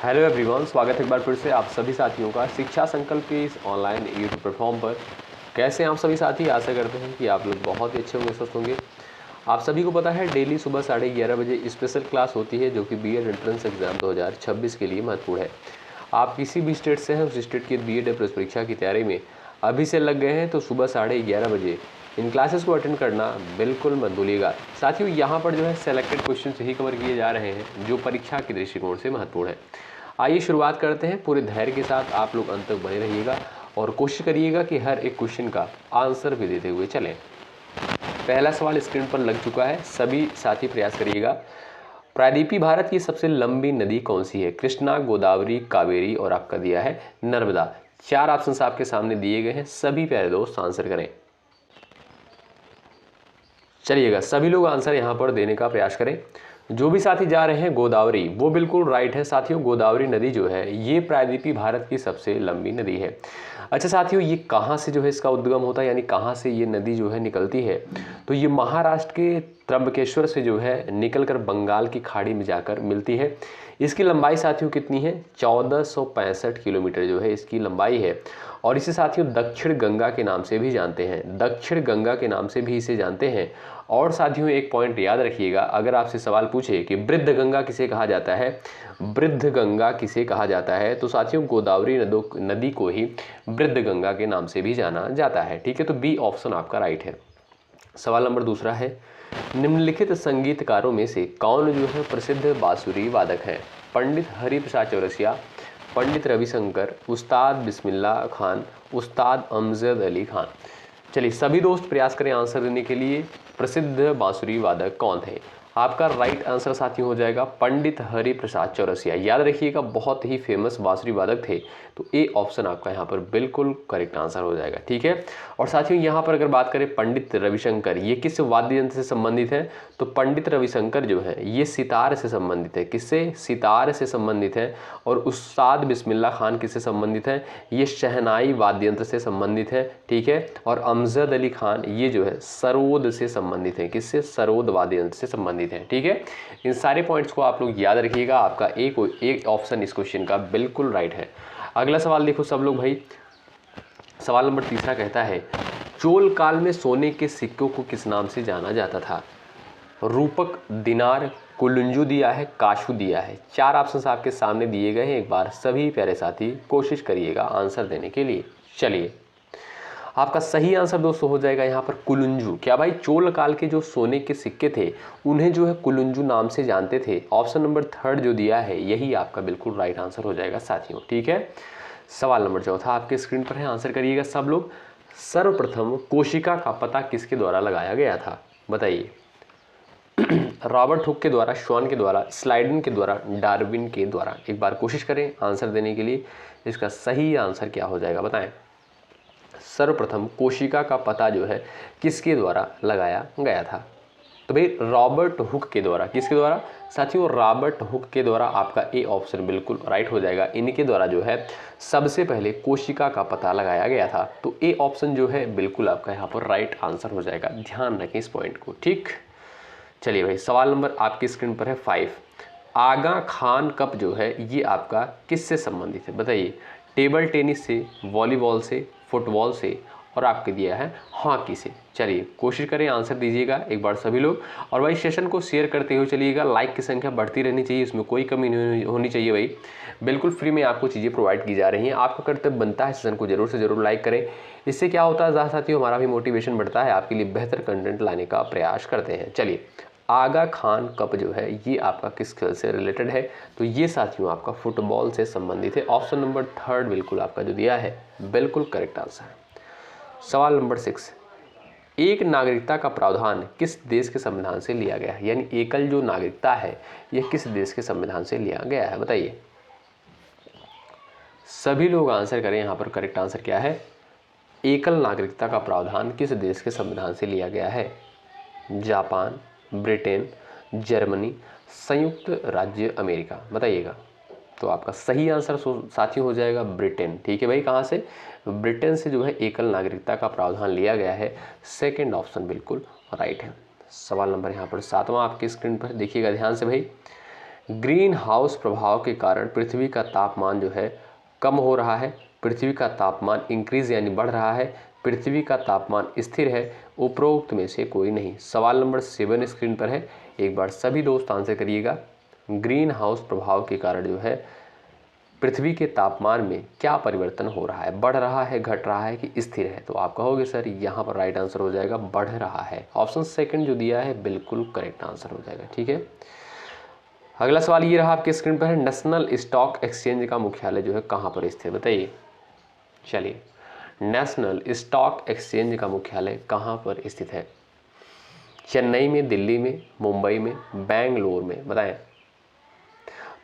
Hello everyone, स्वागत है एक बार फिर से आप सभी साथियों का शिक्षा संकल्प के इस ऑनलाइन यूट्यूब प्लेटफॉर्म पर। कैसे हैं आप सभी साथी? आशा करते हैं कि आप लोग बहुत ही अच्छे होंगे, स्वस्थ होंगे। आप सभी को पता है डेली सुबह 11:30 बजे स्पेशल क्लास होती है जो कि बीएड एंट्रेंस एग्जाम 2026 के लिए महत्वपूर्ण है। आप किसी भी स्टेट से हैं, उस स्टेट की बीएड प्रवेश परीक्षा की तैयारी में अभी से लग गए हैं तो सुबह 11:30 बजे इन क्लासेस को अटेंड करना बिल्कुल मत भूलिएगा। साथियों, यहाँ पर जो है सेलेक्टेड क्वेश्चन ही कवर किए जा रहे हैं जो परीक्षा के दृष्टिकोण से महत्वपूर्ण है। आइए शुरुआत करते हैं। पूरे धैर्य के साथ आप लोग अंत तक बने रहिएगा और कोशिश करिएगा कि हर एक क्वेश्चन का आंसर भी देते हुए चलें। पहला सवाल स्क्रीन पर लग चुका है, सभी साथी प्रयास करिएगा। प्रायद्वीपीय भारत की सबसे लंबी नदी कौन सी है? कृष्णा, गोदावरी, कावेरी और आपका दिया है नर्मदा। 4 ऑप्शन आपके सामने दिए गए हैं, सभी प्यारे दोस्त आंसर करें। चलिएगा, सभी लोग आंसर यहाँ पर देने का प्रयास करें। जो भी साथी जा रहे हैं गोदावरी, वो बिल्कुल राइट है साथियों। गोदावरी नदी जो है ये प्रायद्वीपीय भारत की सबसे लंबी नदी है। अच्छा साथियों, ये कहाँ से जो है इसका उद्गम होता है, यानी कहाँ से ये नदी जो है निकलती है? तो ये महाराष्ट्र के त्र्यंबकेश्वर से जो है निकलकर बंगाल की खाड़ी में जाकर मिलती है। इसकी लंबाई साथियों कितनी है? 1465 किलोमीटर जो है इसकी लंबाई है। और इसे साथियों दक्षिण गंगा के नाम से भी जानते हैं, दक्षिण गंगा के नाम से भी इसे जानते हैं। और साथियों एक पॉइंट याद रखिएगा, अगर आपसे सवाल पूछे कि वृद्ध गंगा किसे कहा जाता है, वृद्ध गंगा किसे कहा जाता है, तो साथियों गोदावरी नदी को ही वृद्ध गंगा के नाम से भी जाना जाता है। ठीक है, तो बी ऑप्शन आपका राइट है। सवाल नंबर दूसरा है, निम्नलिखित संगीतकारों में से कौन जो है प्रसिद्ध बांसुरी वादक है? पंडित हरिप्रसाद चौरसिया, पंडित रविशंकर, उस्ताद बिस्मिल्लाह खान, उस्ताद अमजद अली खान। चलिए सभी दोस्त प्रयास करें आंसर देने के लिए। प्रसिद्ध बांसुरी वादक कौन थे? आपका राइट आंसर साथियों हो जाएगा पंडित हरिप्रसाद चौरसिया। याद रखिएगा, बहुत ही फेमस बांसुरी वादक थे। तो ए ऑप्शन आपका यहाँ पर बिल्कुल करेक्ट आंसर हो जाएगा। ठीक है, और साथियों यहाँ पर अगर बात करें पंडित रविशंकर, ये किस वाद्य यंत्र से संबंधित है? तो पंडित रविशंकर जो है ये सितार से संबंधित है। किससे? सितार से संबंधित है। और उस्ताद बिस्मिल्लाह खान किससे संबंधित है? ये शहनाई वाद्य यंत्र से संबंधित है। ठीक है, और अमजद अली खान ये जो है सरोद से संबंधित है। किससे? सरोद वाद्य यंत्र से संबंधित है। ठीक है, इन सारे पॉइंट्स को आप लोग याद रखिएगा। आपका एक ऑप्शन इस क्वेश्चन का बिल्कुल राइट है। अगला सवाल देखो सब लोग भाई। सवाल नंबर तीसरा कहता है, चोल काल में सोने के सिक्कों को किस नाम से जाना जाता था? रूपक, दिनार, कुलुंजू दिया है, काशू दिया है। 4 ऑप्शन आपके सामने दिए गए हैं। एक बार सभी प्यारे साथी कोशिश करिएगा आंसर देने के लिए। चलिए, आपका सही आंसर दोस्तों हो जाएगा यहाँ पर कुलुंजू। क्या भाई? चोल काल के जो सोने के सिक्के थे उन्हें जो है कुलुंजू नाम से जानते थे। ऑप्शन नंबर 3 जो दिया है यही आपका बिल्कुल राइट आंसर हो जाएगा साथियों। ठीक है, सवाल नंबर चौथा आपके स्क्रीन पर है, आंसर करिएगा सब लोग। सर्वप्रथम कोशिका का पता किसके द्वारा लगाया गया था? बताइए। रॉबर्ट हुक के द्वारा, श्वान के द्वारा, स्लाइडन के द्वारा, डार्विन के द्वारा। एक बार कोशिश करें आंसर देने के लिए। इसका सही आंसर क्या हो जाएगा बताएं। सर्वप्रथम कोशिका का पता जो है किसके द्वारा लगाया गया था? तो भाई रॉबर्ट हुक के द्वारा। किसके द्वारा साथियों? रॉबर्ट हुक के द्वारा। आपका ए ऑप्शन बिल्कुल राइट हो जाएगा। इनके द्वारा जो है सबसे पहले कोशिका का पता लगाया गया था। तो ए ऑप्शन जो है बिल्कुल आपका यहाँ पर राइट आंसर हो जाएगा। ध्यान रखें इस पॉइंट को। ठीक, चलिए भाई सवाल नंबर आपकी स्क्रीन पर है 5। आगा खान कप जो है ये आपका किससे संबंधित है? बताइए। टेबल टेनिस से, वॉलीबॉल से, फुटबॉल से और आपके दिया है हॉकी से। चलिए कोशिश करें आंसर दीजिएगा एक बार सभी लोग। और भाई सेशन को शेयर करते हुए चलिएगा। लाइक की संख्या बढ़ती रहनी चाहिए, इसमें कोई कमी नहीं होनी चाहिए भाई। बिल्कुल फ्री में आपको चीज़ें प्रोवाइड की जा रही हैं। आपका कर्तव्य बनता है सेशन को जरूर से जरूर लाइक करें। इससे क्या होता है साथियों, हमारा भी मोटिवेशन बढ़ता है, आपके लिए बेहतर कंटेंट लाने का प्रयास करते हैं। चलिए, आगा खान कप जो है ये आपका किस खेल से रिलेटेड है? तो ये साथियों आपका फुटबॉल से संबंधित है। ऑप्शन नंबर 3 बिल्कुल आपका जो दिया है बिल्कुल करेक्ट आंसर है। सवाल नंबर 6, एक नागरिकता का प्रावधान किस देश के संविधान से लिया गया है? यानी एकल जो नागरिकता है यह किस देश के संविधान से लिया गया है? बताइए। सभी लोग आंसर करें। यहाँ पर करेक्ट आंसर क्या है? एकल नागरिकता का प्रावधान किस देश के संविधान से लिया गया है? जापान, ब्रिटेन, जर्मनी, संयुक्त राज्य अमेरिका। बताइएगा। तो आपका सही आंसर साथियों हो जाएगा ब्रिटेन। ठीक है भाई, कहाँ से? ब्रिटेन से जो है एकल नागरिकता का प्रावधान लिया गया है। सेकंड ऑप्शन बिल्कुल राइट है। सवाल नंबर यहाँ पर 7वां आपकी स्क्रीन पर देखिएगा ध्यान से भाई। ग्रीन हाउस प्रभाव के कारण पृथ्वी का तापमान जो है कम हो रहा है, पृथ्वी का तापमान इंक्रीज यानी बढ़ रहा है, पृथ्वी का तापमान स्थिर है, उपरोक्त में से कोई नहीं। सवाल नंबर 7 स्क्रीन पर है, एक बार सभी दोस्त आंसर करिएगा। ग्रीन हाउस प्रभाव के कारण जो है पृथ्वी के तापमान में क्या परिवर्तन हो रहा है, बढ़ रहा है, घट रहा है कि स्थिर है? तो आप कहोगे सर यहाँ पर राइट आंसर हो जाएगा बढ़ रहा है। ऑप्शन सेकंड जो दिया है बिल्कुल करेक्ट आंसर हो जाएगा। ठीक है, अगला सवाल ये रहा आपके स्क्रीन पर है, नेशनल स्टॉक एक्सचेंज का मुख्यालय जो है कहाँ पर स्थित है, बताइए। चलिए, नेशनल स्टॉक एक्सचेंज का मुख्यालय कहाँ पर स्थित है? चेन्नई में, दिल्ली में, मुंबई में, बेंगलोर में, बताएं।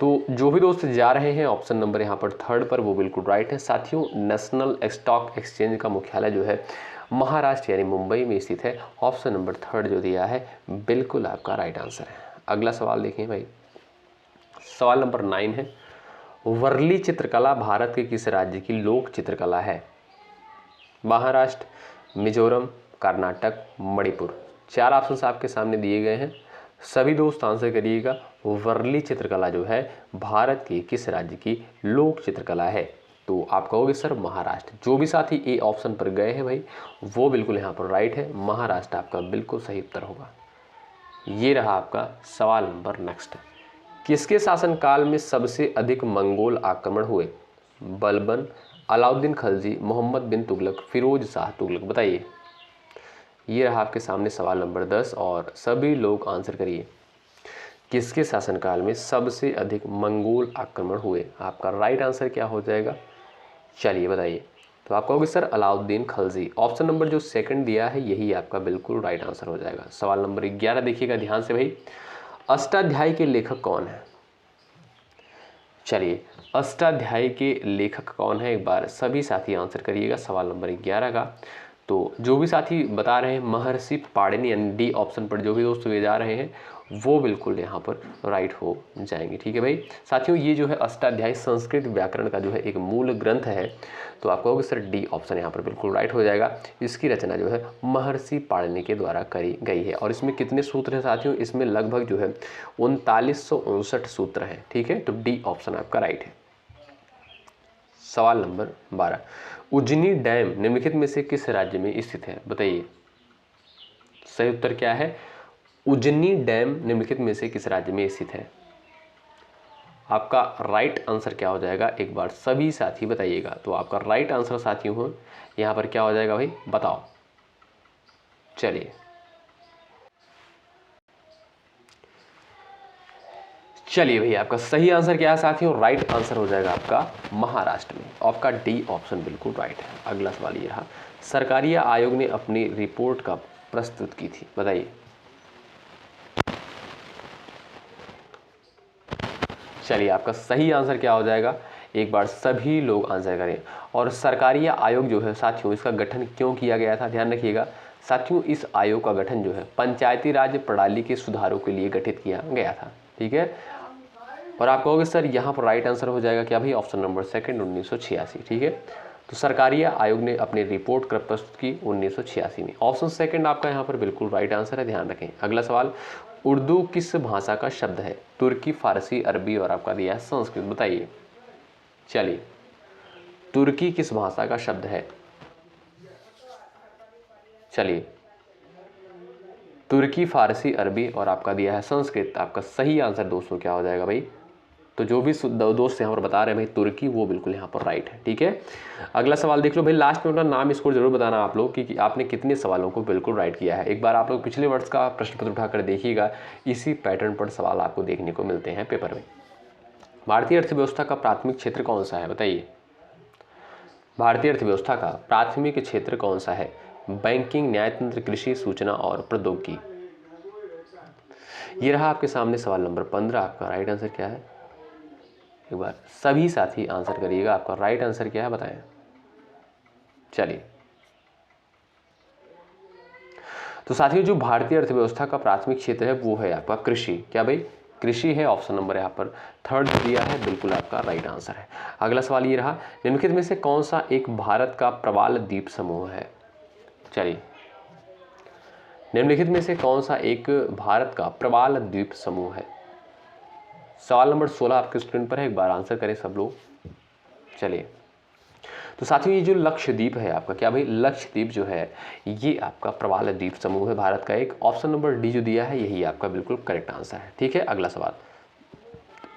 तो जो भी दोस्त जा रहे हैं ऑप्शन नंबर यहाँ पर थर्ड पर वो बिल्कुल राइट है। साथियों, नेशनल स्टॉक एक्सचेंज का मुख्यालय जो है महाराष्ट्र यानी मुंबई में स्थित है। ऑप्शन नंबर थर्ड जो दिया है बिल्कुल आपका राइट आंसर है। अगला सवाल देखिए भाई, सवाल नंबर 9 है, वर्ली चित्रकला भारत के किस राज्य की लोक चित्रकला है? महाराष्ट्र, मिजोरम, कर्नाटक, मणिपुर। 4 ऑप्शन आपके सामने दिए गए हैं, सभी दोस्त आंसर करिएगा। वर्ली चित्रकला जो है भारत के किस राज्य की लोक चित्रकला है? तो आप कहोगे सर महाराष्ट्र। जो भी साथी ए ऑप्शन पर गए हैं भाई वो बिल्कुल यहाँ पर राइट है, महाराष्ट्र आपका बिल्कुल सही उत्तर होगा। ये रहा आपका सवाल नंबर नेक्स्ट। किसके शासनकाल में सबसे अधिक मंगोल आक्रमण हुए? बलबन, अलाउद्दीन खलजी, मोहम्मद बिन तुगलक, फिरोज शाह तुगलक, बताइए। ये रहा आपके सामने सवाल नंबर 10 और सभी लोग आंसर करिए। किसके शासनकाल में सबसे अधिक मंगोल आक्रमण हुए? आपका राइट आंसर क्या हो जाएगा, चलिए बताइए। तो आप कहोगे sir Alauddin Khalji. Option number जो सेकंड दिया है यही आपका बिल्कुल राइट आंसर हो जाएगा। सवाल नंबर 11 देखिएगा ध्यान से भाई, अष्टाध्यायी के लेखक कौन है? चलिए, अष्टाध्यायी के लेखक कौन है, एक बार सभी साथी आंसर करिएगा सवाल नंबर 11 का। तो जो भी साथी बता रहे हैं महर्षि पाणिनि यानी डी ऑप्शन पर जो भी दोस्त हुए जा रहे हैं वो बिल्कुल यहाँ पर राइट हो जाएंगे। ठीक है भाई साथियों, ये जो है अष्टाध्यायी संस्कृत व्याकरण का जो है एक मूल ग्रंथ है। तो आप कहोगे सर डी ऑप्शन यहाँ पर बिल्कुल राइट हो जाएगा। इसकी रचना जो है महर्षि पाणिनि के द्वारा करी गई है। और इसमें कितने सूत्र हैं साथियों? इसमें लगभग जो है 3959 सूत्र हैं। ठीक है, तो डी ऑप्शन आपका राइट है। सवाल नंबर 12, उज्जनी डैम निम्नलिखित में से किस राज्य में स्थित है, बताइए। सही उत्तर क्या है? उज्जनी डैम निम्नलिखित में से किस राज्य में स्थित है? आपका राइट आंसर क्या हो जाएगा, एक बार सभी साथी बताइएगा। तो आपका राइट आंसर साथियों यहाँ पर क्या हो जाएगा भाई, बताओ। चलिए, चलिए भाई आपका सही आंसर क्या है साथियों? राइट आंसर हो जाएगा आपका महाराष्ट्र में। आपका डी ऑप्शन बिल्कुल राइट है। अगला सवाल ये रहा, सरकारी आयोग ने अपनी रिपोर्ट कब प्रस्तुत की थी, बताइए। चलिए, आपका सही आंसर क्या हो जाएगा, एक बार सभी लोग आंसर करें। और सरकारी आयोग जो है साथियों इसका गठन क्यों किया गया था, ध्यान रखिएगा साथियों। इस आयोग का गठन जो है पंचायती राज प्रणाली के सुधारों के लिए गठित किया गया था। ठीक है, और आप कहोगे सर यहाँ पर राइट आंसर हो जाएगा क्या भाई, ऑप्शन नंबर सेकंड 1986। ठीक है, तो सरकारी आयोग ने अपनी रिपोर्ट कब प्रस्तुत की, 1986 में। ऑप्शन सेकंड आपका यहाँ पर बिल्कुल राइट आंसर है, ध्यान रखें। अगला सवाल, उर्दू किस भाषा का शब्द है? तुर्की, फारसी, अरबी और आपका दिया है संस्कृत, बताइए। चलिए, तुर्की किस भाषा का शब्द है? चलिए, तुर्की, फारसी, अरबी और आपका दिया है संस्कृत। आपका सही आंसर दोस्तों क्या हो जाएगा भाई? तो जो भी दोस्त यहाँ पर बता रहे हैं भाई तुर्की, वो बिल्कुल यहाँ पर राइट है। ठीक है, अगला सवाल देख लो भाई। लास्ट में अपना नाम स्कोर जरूर बताना आप लोग कि आपने कितने सवालों को बिल्कुल राइट किया है। एक बार आप लोग पिछले वर्ष का प्रश्न पत्र उठाकर देखिएगा, इसी पैटर्न पर सवाल आपको देखने को मिलते हैं पेपर में। भारतीय अर्थव्यवस्था का प्राथमिक क्षेत्र कौन सा है, बताइए। भारतीय अर्थव्यवस्था का प्राथमिक क्षेत्र कौन सा है? बैंकिंग, न्यायतंत्र, कृषि, सूचना और प्रौद्योगिकी। ये रहा आपके सामने सवाल नंबर 15। आपका राइट आंसर क्या है, एक बार सभी साथी आंसर करिएगा। आपका राइट आंसर क्या है, बताएं। चलिए, तो साथियों जो भारतीय अर्थव्यवस्था का प्राथमिक क्षेत्र है वो है आपका कृषि। क्या भाई, कृषि है। ऑप्शन नंबर यहाँ पर थर्ड दिया है, बिल्कुल आपका राइट आंसर है। अगला सवाल ये रहा, निम्नलिखित में से कौन सा एक भारत का प्रवाल द्वीप समूह है? चलिए, निम्नलिखित में से कौन सा एक भारत का प्रवाल द्वीप समूह है? सवाल नंबर 16 आपके स्क्रीन पर है, एक बार आंसर करें सब लोग। चलिए, तो साथियों ये जो लक्षद्वीप है आपका, क्या भाई, लक्षद्वीप जो है ये आपका प्रवाल द्वीप समूह है भारत का एक। ऑप्शन नंबर डी जो दिया है यही आपका बिल्कुल करेक्ट आंसर है। ठीक है, अगला सवाल,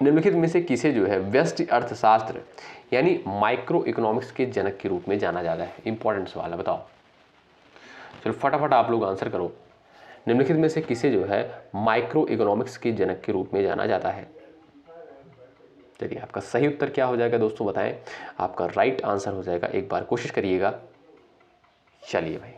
निम्नलिखित में से किसे जो है व्यष्टि अर्थशास्त्र यानी माइक्रो इकोनॉमिक्स के जनक के रूप में जाना जाता है। इंपॉर्टेंट सवाल है, बताओ। चलो फटाफट आप लोग आंसर करो। निम्नलिखित में से किसे जो है माइक्रो इकोनॉमिक्स के जनक के रूप में जाना जाता है। चलिए, आपका सही उत्तर क्या हो जाएगा दोस्तों, बताएं। आपका राइट आंसर हो जाएगा, एक बार कोशिश करिएगा। चलिए भाई,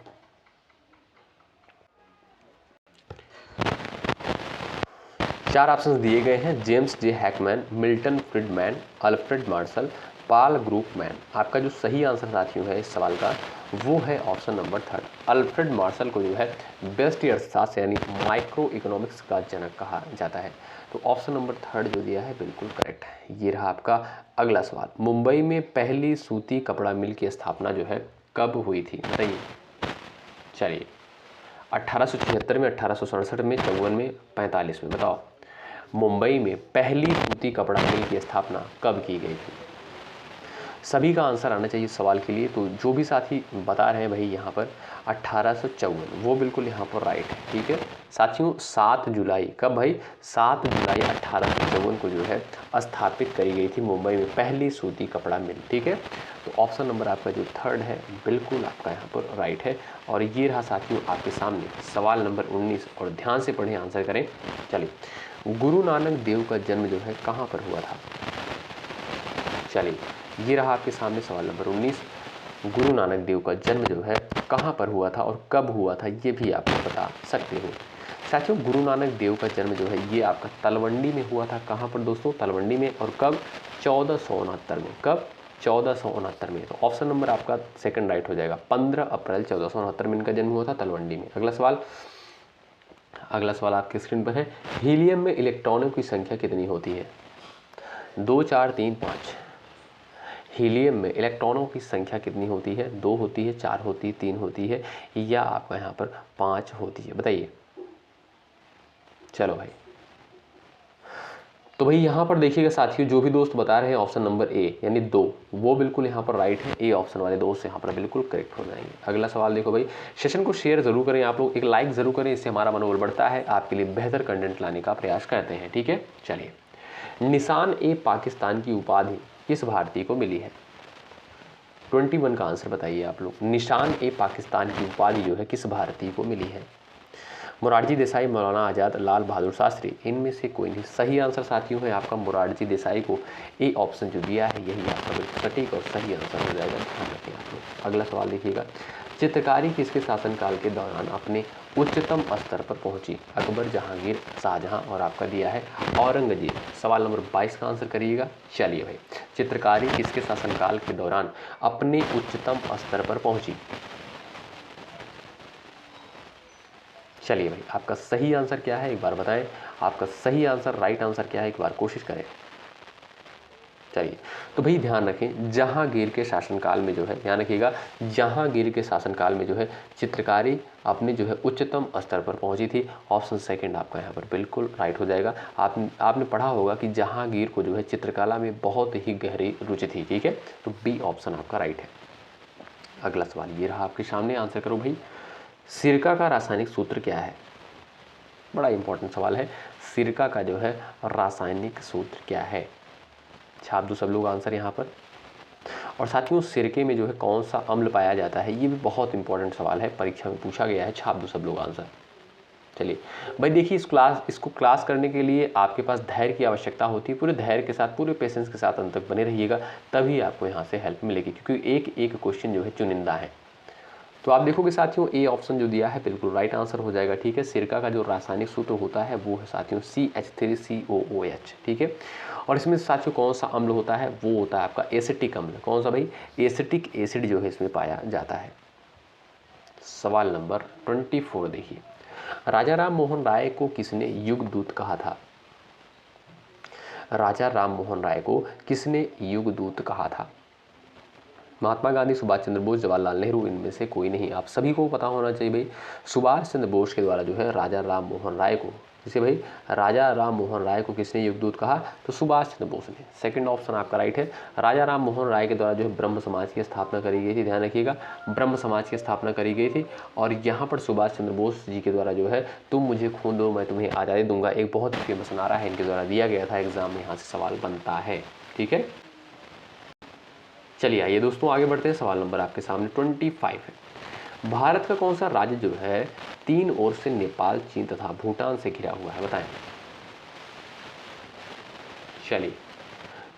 चार ऑप्शंस दिए गए हैं, James J Heckman, Milton Friedman, Alfred Marshall, Paul Krugman. आपका जो सही आंसर साथियों है इस सवाल का वो है ऑप्शन नंबर 3। अल्फ्रेड मार्शल को जो है व्यष्टि अर्थशास्त्र यानी माइक्रो इकोनॉमिक्स का जनक कहा जाता है। तो ऑप्शन नंबर 3 जो दिया है बिल्कुल करेक्ट है। ये रहा आपका अगला सवाल, मुंबई में पहली सूती कपड़ा मिल की स्थापना जो है कब हुई थी, बताइए। चलिए, 1876 में, 1867 में, 54 में, 45 में, बताओ। मुंबई में पहली सूती कपड़ा मिल की स्थापना कब की गई थी। सभी का आंसर आना चाहिए सवाल के लिए। तो जो भी साथी बता रहे हैं भाई यहाँ पर 1854, वो बिल्कुल यहाँ पर राइट है। ठीक है साथियों, 7 जुलाई, कब भाई, 7 जुलाई 1854 को जो है स्थापित करी गई थी मुंबई में पहली सूती कपड़ा मिल। ठीक है, तो ऑप्शन नंबर आपका जो 3 है बिल्कुल आपका यहाँ पर राइट है। और ये रहा साथियों आपके सामने सवाल नंबर 19, और ध्यान से पढ़ें, आंसर करें। चलिए, गुरु नानक देव का जन्म जो है कहाँ पर हुआ था। चलिए, ये रहा आपके सामने सवाल नंबर 19, गुरु नानक देव का जन्म जो है कहाँ पर हुआ था और कब हुआ था, ये भी आप बता सकते हो। साथियों, गुरु नानक देव का जन्म जो है ये आपका तलवंडी में हुआ था। कहाँ पर दोस्तों, तलवंडी में। और कब, 1469 में। कब, 1469 में। तो ऑप्शन नंबर आपका सेकंड राइट हो जाएगा, 15 अप्रैल 1469 में इनका जन्म हुआ था तलवंडी में। अगला सवाल आपके स्क्रीन पर है, हीलियम में इलेक्ट्रॉनों की संख्या कितनी होती है। 2, 4, 3, 5। हीलियम में इलेक्ट्रॉनों की संख्या कितनी होती है, 2 होती है, 4 होती है, 3 होती है, या आपका यहाँ पर 5 होती है, बताइए। चलो भाई, तो भाई यहाँ पर देखिएगा साथियों, जो भी दोस्त बता रहे हैं ऑप्शन नंबर ए यानी 2, वो बिल्कुल यहाँ पर राइट है। ए ऑप्शन वाले दोस्त यहाँ पर बिल्कुल करेक्ट हो जाएंगे। अगला सवाल देखो भाई, सेशन को शेयर जरूर करें आप लोग, एक लाइक जरूर करें, इससे हमारा मनोबल बढ़ता है, आपके लिए बेहतर कंटेंट लाने का प्रयास करते हैं। ठीक है, चलिए, निशान ए पाकिस्तान की उपाधि किस भारतीय को मिली है। 21 का आंसर बताइए आप लोग। निशान ए पाकिस्तान की उपाधि जो है किस भारतीय को मिली है। मोरारजी देसाई, मौलाना आज़ाद, लाल बहादुर शास्त्री, इनमें से कोई नहीं। सही आंसर साथियों है आपका मोरारजी देसाई को ए ऑप्शन जो दिया है यही आपका बिल्कुल सटीक और सही आंसर हो जाएगा, ध्यान रखें आप लोग। अगला सवाल देखिएगा, चित्रकारी किसके शासनकाल के दौरान अपने उच्चतम स्तर पर पहुंची। अकबर, जहांगीर, शाहजहां, और आपका दिया है औरंगजेब। सवाल नंबर 22 का आंसर करिएगा। चलिए भाई, चित्रकारी किसके शासनकाल के दौरान अपने उच्चतम स्तर पर पहुंची। चलिए भाई, आपका सही आंसर क्या है एक बार बताएं। आपका सही आंसर, राइट आंसर क्या है एक बार कोशिश करें। चलिए, तो भाई ध्यान रखें, जहांगीर के शासनकाल में जो है, ध्यान रखिएगा, जहांगीर के शासनकाल में जो है चित्रकारी अपने जो है उच्चतम स्तर पर पहुंची थी। ऑप्शन सेकंड आपका यहाँ पर बिल्कुल राइट हो जाएगा। आपने पढ़ा होगा कि जहांगीर को जो है चित्रकला में बहुत ही गहरी रुचि थी। ठीक है, तो बी ऑप्शन आपका राइट है। अगला सवाल ये रहा आपके सामने, आंसर करो भाई। सिरका का रासायनिक सूत्र क्या है। बड़ा इंपॉर्टेंट सवाल है, सिरका का जो है रासायनिक सूत्र क्या है। छाप दो सब लोग आंसर यहाँ पर। और साथियों, सिरके में जो है कौन सा अम्ल पाया जाता है, ये भी बहुत इंपॉर्टेंट सवाल है, परीक्षा में पूछा गया है। छाप दो सब लोग आंसर। चलिए भाई, देखिए, इसको क्लास करने के लिए आपके पास धैर्य की आवश्यकता होती है। पूरे धैर्य के साथ, पूरे पेशेंस के साथ अंत तक बने रहिएगा, तभी आपको यहाँ से हेल्प मिलेगी, क्योंकि एक एक क्वेश्चन जो है चुनिंदा है। तो आप देखोगे साथियों, ए ऑप्शन जो दिया है बिल्कुल राइट आंसर हो जाएगा। ठीक है, सिरका का जो रासायनिक सूत्र होता है वो है साथियों CH3COOH। ठीक है, और इसमें साथियों कौन सा अम्ल होता है, वो होता है आपका एसिटिक अम्ल। कौन सा भाई, एसिटिक एसिड जो है इसमें पाया जाता है। सवाल नंबर 24 देखिए, राजा राम मोहन राय को किसने युग दूत कहा था। राजा राम मोहन राय को किसने युग दूत कहा था। महात्मा गांधी, सुभाष चंद्र बोस, जवाहरलाल नेहरू, इनमें से कोई नहीं। आप सभी को पता होना चाहिए भाई, सुभाष चंद्र बोस के द्वारा जो है राजा राम मोहन राय को जैसे भाई राजा राम मोहन राय को किसने युगदूत कहा, तो सुभाष चंद्र बोस ने। सेकंड ऑप्शन आपका राइट है। राजा राम मोहन राय के द्वारा जो है ब्रह्म समाज की स्थापना करी गई थी, ध्यान रखिएगा, ब्रह्म समाज की स्थापना करी गई थी। और यहाँ पर सुभाष चंद्र बोस जी के द्वारा जो है तुम मुझे खून दो मैं तुम्हें आज़ादी दूंगा, एक बहुत ही फेमस नारा है, इनके द्वारा दिया गया था। एग्जाम में यहाँ से सवाल बनता है, ठीक है। चलिए आइए दोस्तों आगे बढ़ते हैं। सवाल नंबर आपके सामने 25 है। भारत का कौन सा राज्य जो है तीन ओर से नेपाल, चीन तथा भूटान से घिरा हुआ है, बताएं। चलिए,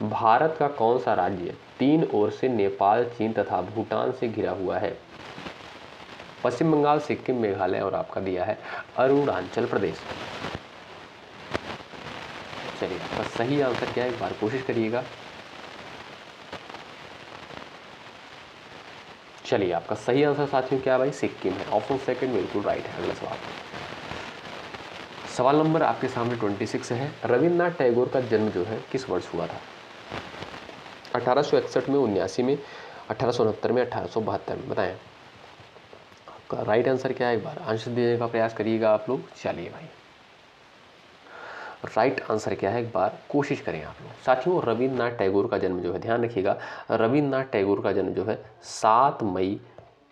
भारत का कौन सा राज्य तीन ओर से नेपाल, चीन तथा भूटान से घिरा हुआ है। पश्चिम बंगाल, सिक्किम, मेघालय और आपका दिया है अरुणाचल प्रदेश। चलिए, आपका सही आंसर क्या है, एक बार कोशिश करिएगा। चलिए, आपका सही आंसर साथियों क्या भाई, सिक्किम है। ऑप्शन सेकंड बिल्कुल राइट है। अगला सवाल, सवाल नंबर आपके सामने 26 है। रविन्द्रनाथ टैगोर का जन्म जो है किस वर्ष हुआ था। 1861 में, 79 में, 1869 में, 1872 में, बताएं। आपका राइट आंसर क्या है, एक बार आंसर देने का प्रयास करिएगा आप लोग। चलिए भाई, राइट आंसर क्या है, एक बार कोशिश करें आप लोग। साथियों, रविन्द्रनाथ टैगोर का जन्म जो है, ध्यान रखिएगा, रविन्द्रनाथ टैगोर का जन्म जो है 7 मई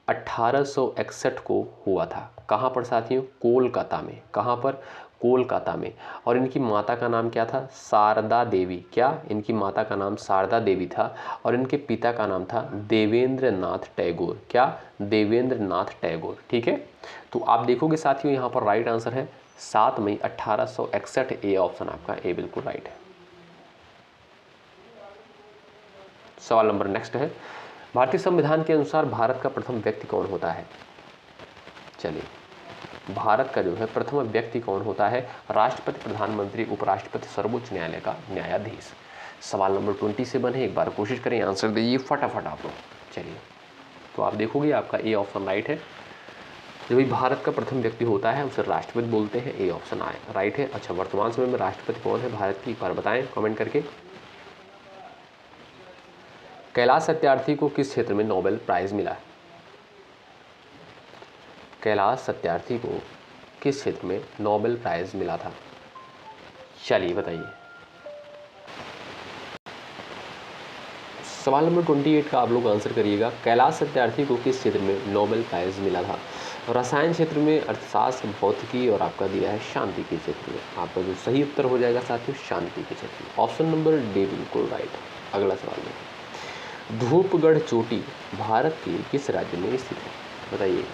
1861 को हुआ था। कहाँ पर साथियों, कोलकाता में। कहाँ पर, कोलकाता में। और इनकी माता का नाम क्या था, शारदा देवी। क्या, इनकी माता का नाम शारदा देवी था और इनके पिता का नाम था देवेंद्र नाथ टैगोर। क्या, देवेंद्र नाथ टैगोर, ठीक है। तो आप देखोगे साथियों यहाँ पर राइट आंसर है 7 मई 1861। ए ऑप्शन आपका ए बिल्कुल राइट है। सवाल नंबर नेक्स्ट है। भारतीय संविधान के अनुसार भारत का प्रथम व्यक्ति कौन होता है। चलिए, भारत का जो है प्रथम व्यक्ति कौन होता है, राष्ट्रपति, प्रधानमंत्री, उपराष्ट्रपति, सर्वोच्च न्यायालय का न्यायाधीश। सवाल नंबर 27 है, एक बार कोशिश करें, आंसर दीजिए फटाफट आप लोग। चलिए, तो आप देखोगे आपका ए ऑप्शन राइट है। जो भी भारत का प्रथम व्यक्ति होता है उसे राष्ट्रपति बोलते हैं, ए ऑप्शन आए राइट है। अच्छा, वर्तमान समय में राष्ट्रपति कौन है भारत की, एक बार बताएं कमेंट करके। कैलाश सत्यार्थी को किस क्षेत्र में नोबेल प्राइज मिला। कैलाश सत्यार्थी को किस क्षेत्र में नोबेल प्राइज मिला था। चलिए बताइए। सवाल नंबर 28 का आप लोग आंसर करिएगा। कैलाश सत्यार्थी को किस क्षेत्र में नोबेल प्राइज मिला था। रसायन क्षेत्र में, अर्थशास्त्र, भौतिकी और आपका दिया है शांति के क्षेत्र में। आपका जो सही उत्तर हो जाएगा साथियों शांति के क्षेत्र में। ऑप्शन नंबर डी बिल्कुल राइट। अगला सवाल में, धूपगढ़ चोटी भारत के किस राज्य में स्थित है, बताइए।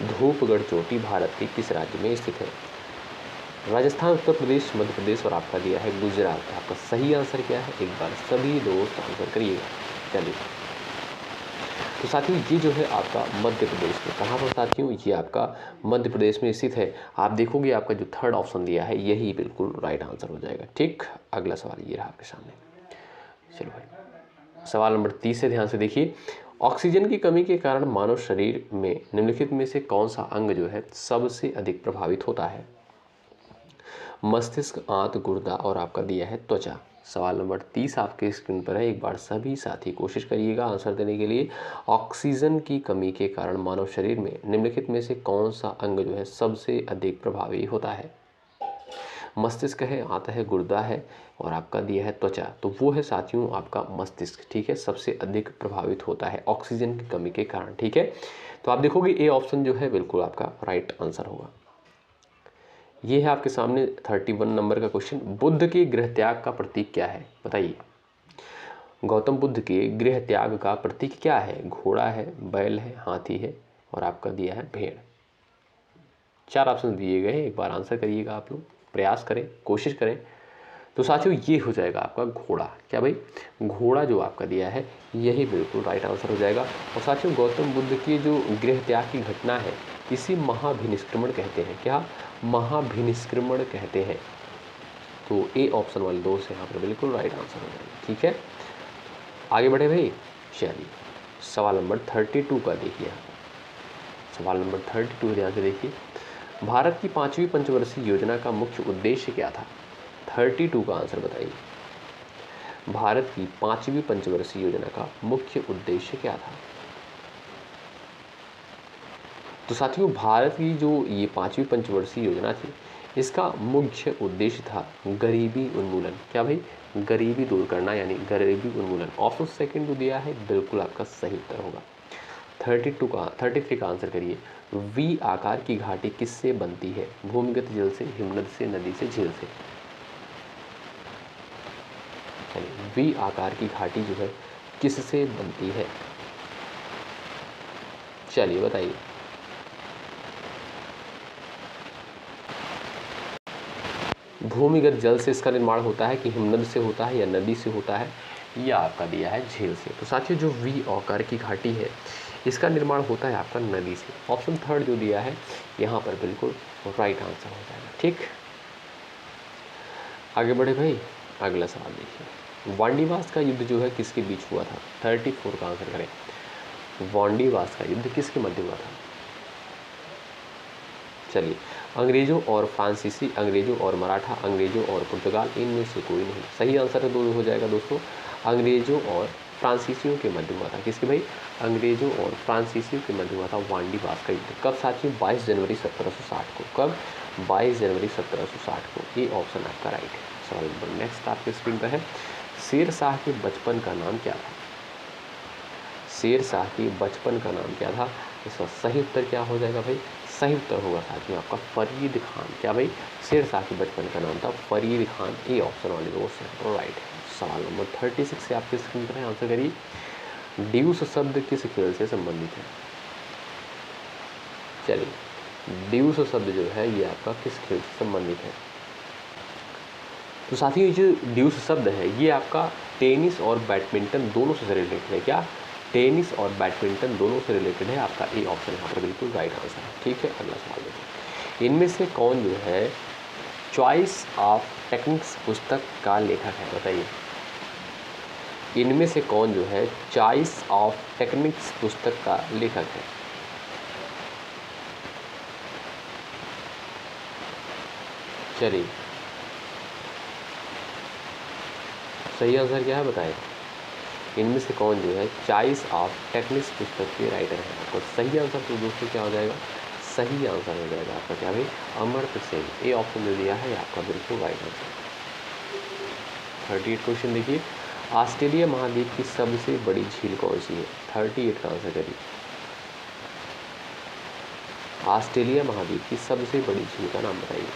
धूपगढ़ चोटी भारत के किस राज्य में स्थित है। राजस्थान, उत्तर प्रदेश, मध्य प्रदेश और आपका दिया है गुजरात। आपका सही आंसर क्या है, एक बार सभी दोस्त आंसर करिएगा। चलिए, तो साथियों ये जो है आपका मध्य प्रदेश में, कहाँ पर साथियों, ये आपका मध्य प्रदेश में स्थित है। आप देखोगे आपका जो थर्ड ऑप्शन दिया है यही बिल्कुल राइट आंसर हो जाएगा, ठीक। अगला सवाल ये रहा आपके सामने। चलो भाई, सवाल नंबर 30 से ध्यान से देखिए। ऑक्सीजन की कमी के कारण मानव शरीर में निम्नलिखित में से कौन सा अंग जो है सबसे अधिक प्रभावित होता है। मस्तिष्क, आंत, गुर्दा और आपका दिया है त्वचा। सवाल नंबर 30 आपके स्क्रीन पर है, एक बार सभी साथी कोशिश करिएगा आंसर देने के लिए। ऑक्सीजन की कमी के कारण मानव शरीर में निम्नलिखित में से कौन सा अंग जो है सबसे अधिक प्रभावी होता है। मस्तिष्क है, आंत है, गुर्दा है और आपका दिया है त्वचा। तो वो है साथियों आपका मस्तिष्क, ठीक है, सबसे अधिक प्रभावित होता है ऑक्सीजन की कमी के कारण, ठीक है। तो आप देखोगे ए ऑप्शन जो है बिल्कुल आपका राइट आंसर होगा। ये है आपके सामने 31 नंबर का क्वेश्चन। बुद्ध के गृह त्याग का प्रतीक क्या है, बताइए। गौतम बुद्ध के गृह त्याग का प्रतीक क्या है। घोड़ा है, बैल है, हाथी है और आपका दिया है भेड़। 4 ऑप्शन दिए गए हैं, एक बार आंसर करिएगा आप लोग, प्रयास करें, कोशिश करें। तो साथियों ये हो जाएगा आपका घोड़ा। क्या भाई, घोड़ा जो आपका दिया है यही बिल्कुल राइट आंसर हो जाएगा। और साथियों गौतम बुद्ध की जो गृह त्याग की घटना है इसी महाभिनिष्क्रमण कहते हैं। क्या, महाभिनिष्क्रमण कहते हैं। तो ए ऑप्शन वाले दोस्त यहाँ पर बिल्कुल राइट आंसर हो जाएगा, ठीक है। आगे बढ़े भाई, चलिए सवाल नंबर 32 का देखिए। सवाल नंबर 32 ध्यान से देखिए। भारत की 5वीं पंचवर्षीय योजना का मुख्य उद्देश्य क्या था। 32 का आंसर बताइए। भारत की 5वीं पंचवर्षीय योजना का मुख्य उद्देश्य क्या था। तो साथियों भारत की जो ये 5वीं पंचवर्षीय योजना थी, इसका मुख्य उद्देश्य था गरीबी उन्मूलन। क्या भाई? गरीबी दूर करना, यानी गरीबी उन्मूलन। ऑप्शन सेकंड जो दिया है बिल्कुल आपका सही उत्तर होगा। 33 का आंसर करिए। वी आकार की घाटी किससे बनती है? भूमिगत जल से, हिमनद से, नदी से, झील से। वी आकार की घाटी जो है किससे बनती है? चलिए बताइए। भूमिगत जल से इसका निर्माण होता है कि हिमनद से होता है या नदी से होता है, या आपका दिया है झील से। तो साथियों जो वी आकार की घाटी है इसका निर्माण होता है आपका नदी से। ऑप्शन थर्ड जो दिया है यहाँ पर बिल्कुल राइट आंसर हो जाएगा। ठीक, आगे बढ़े भाई। अगला सवाल देखिए, वांडीवास का युद्ध जो है किसके बीच हुआ था? 34 का आंसर करें। वांडीवास का युद्ध किसके मध्य हुआ था? चलिए, अंग्रेजों और फ्रांसीसी, अंग्रेजों और मराठा, अंग्रेजों और पुर्तगाल, इनमें से कोई नहीं। सही आंसर दो हो जाएगा दोस्तों, अंग्रेजों और फ्रांसीसियों के मध्य हुआ था। किसके भाई? अंग्रेजों और फ्रांसीसियों के मध्य हुआ था वांडीवास का युद्ध। कब साथियों? 22 जनवरी 1760 को। कब? 22 जनवरी 1760 को। ये ऑप्शन आपका राइट है। सवाल नंबर नेक्स्ट आपके स्क्रीन पर है, शेर शाह के बचपन का नाम क्या था? शेर शाह के बचपन का नाम क्या था? इसका सही उत्तर क्या हो जाएगा भाई? सही उत्तर होगा साथियों आपका फरीद खान। क्या भाई? शेर शाह के बचपन का नाम था फरीद खान। ए ऑप्शन वाले दोस्त राइट है। सवाल नंबर 36 से आपके स्क्रीन पर है, आंसर करिए। ड्यूस शब्द किस खेल से संबंधित है? चलिए, ड्यूस शब्द जो है ये आपका किस खेल से संबंधित है? तो साथियों ये जो ड्यूस शब्द है ये आपका टेनिस और बैडमिंटन दोनों से रिलेटेड है। क्या? टेनिस और बैडमिंटन दोनों से रिलेटेड है। आपका ए ऑप्शन यहाँ पर बिल्कुल राइट आंसर है। ठीक है, अगला सवाल देखिए, इनमें से कौन जो है चॉइस ऑफ टेक्निक्स पुस्तक का लेखक है? बताइए, इनमें से कौन जो है चॉइस ऑफ टेक्निक्स पुस्तक का लेखक है? चलिए, सही आंसर क्या है बताएं। इनमें से कौन जो है चॉइस ऑफ टेक्निक्स पुस्तक के राइटर हैं? तो सही आंसर तो दोस्तों क्या हो जाएगा? सही आंसर हो जाएगा आपका क्या भाई? अमर्त्य सेन। ए ऑप्शन दे दिया है आपका बिल्कुल राइट आंसर। 38 क्वेश्चन देखिए, ऑस्ट्रेलिया महाद्वीप की सबसे बड़ी झील कौन सी है? 38 का आंसर करिए। ऑस्ट्रेलिया महाद्वीप की सबसे बड़ी झील का नाम बताइए।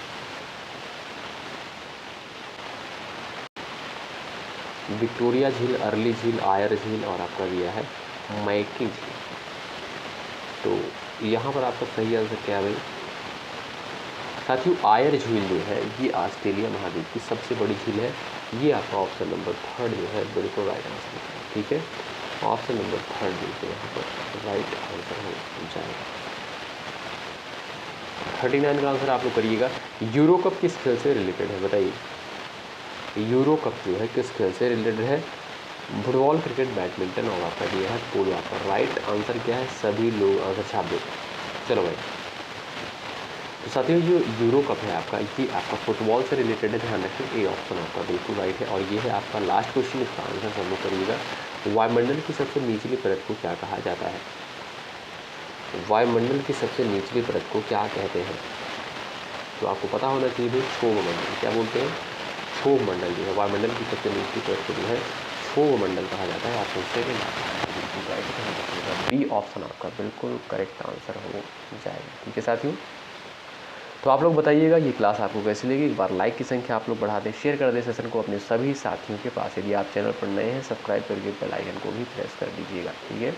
विक्टोरिया झील, अर्ली झील, आयर झील और आपका दिया है मैकी झील। तो यहाँ पर आपका सही आंसर क्या है भाई? साथियों आयर झील जो है ये ऑस्ट्रेलिया महाद्वीप की सबसे बड़ी झील है। ये आपका ऑप्शन नंबर थर्ड जो है बिल्कुल राइट आंसर है। ठीक है, ऑप्शन नंबर थर्ड जो यहाँ पर राइट आंसर हो जाएगा। 39 का आंसर आप लोग करिएगा। यूरो कप किस खेल से रिलेटेड है? बताइए, यूरो कप जो है किस खेल से रिलेटेड है? फुटबॉल, क्रिकेट, बैडमिंटन और आपका दिया है पोलो। आपका राइट आंसर क्या है? सभी लोग आंसर छाप देते। चलो भाई, तो साथियों जो यूरो कप है आपका ये आपका फुटबॉल से रिलेटेड है, ध्यान रखें। ए ऑप्शन आपका बिल्कुल राइट है। और ये है आपका लास्ट क्वेश्चन, इसका आंसर सब लोग करिएगा। वायुमंडल की सबसे निचली परत को क्या कहा जाता है? वायुमंडल की सबसे निचली परत को क्या कहते हैं? तो आपको पता होना चाहिए भाई, क्षोभ मंडल। क्या बोलते हैं? क्षोभ मंडल जो है वायुमंडल की सबसे निचली परत को जो है क्षोभ मंडल कहा जाता है। ऑप्शन सेकंड आपका बिल्कुल राइट। बी ऑप्शन आपका बिल्कुल करेक्ट आंसर हो जाएगा। ठीक है साथियों, तो आप लोग बताइएगा ये क्लास आपको कैसी लगी। एक बार लाइक की संख्या आप लोग बढ़ा दें, शेयर कर दें सेशन को अपने सभी साथियों के पास। यदि आप चैनल पर नए हैं सब्सक्राइब करके बेल आइकन को भी प्रेस कर दीजिएगा। ठीक है,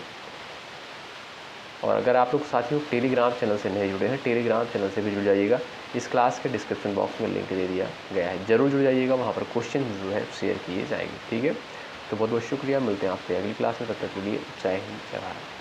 और अगर आप लोग साथियों टेलीग्राम चैनल से नहीं जुड़े हैं, टेलीग्राम चैनल से भी जुड़ जाइएगा। इस क्लास के डिस्क्रिप्शन बॉक्स में लिंक दे दिया गया है, जरूर जुड़ जाइएगा। वहाँ पर क्वेश्चन जो है शेयर किए जाएंगे। ठीक है, तो बहुत बहुत शुक्रिया, मिलते हैं आपसे अगली क्लास में। तब तक के लिए जय हिंद, जय भारत।